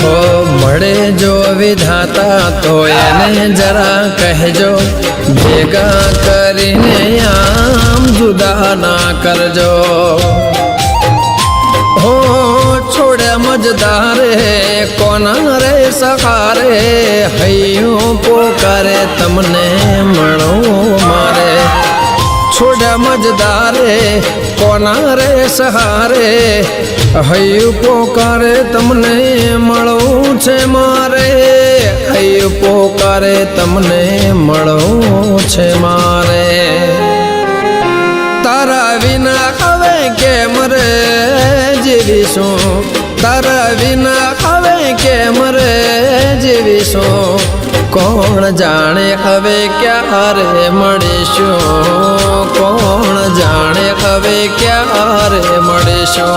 हो મળે જો વિધાતા તો એને જરા કહેજો ભેગા કરીને આમ જુદા ના કરજો हो छोड़े मजदारे कोना रे सहारे हयो पोकारे तमने मणो मारे छोड़े मजदारे कोना रे सहारे हयो पोकारे तमने मळो छे मारे हयो पोकारे तमने मळो छे मारे तारा विना हवे केम रे जीवीशुं तारा विना हवे केम रे जीवीशुं कोण जाने हवे क्यारे मळीशुं कोण जाने हवे क्यारे मळीशुं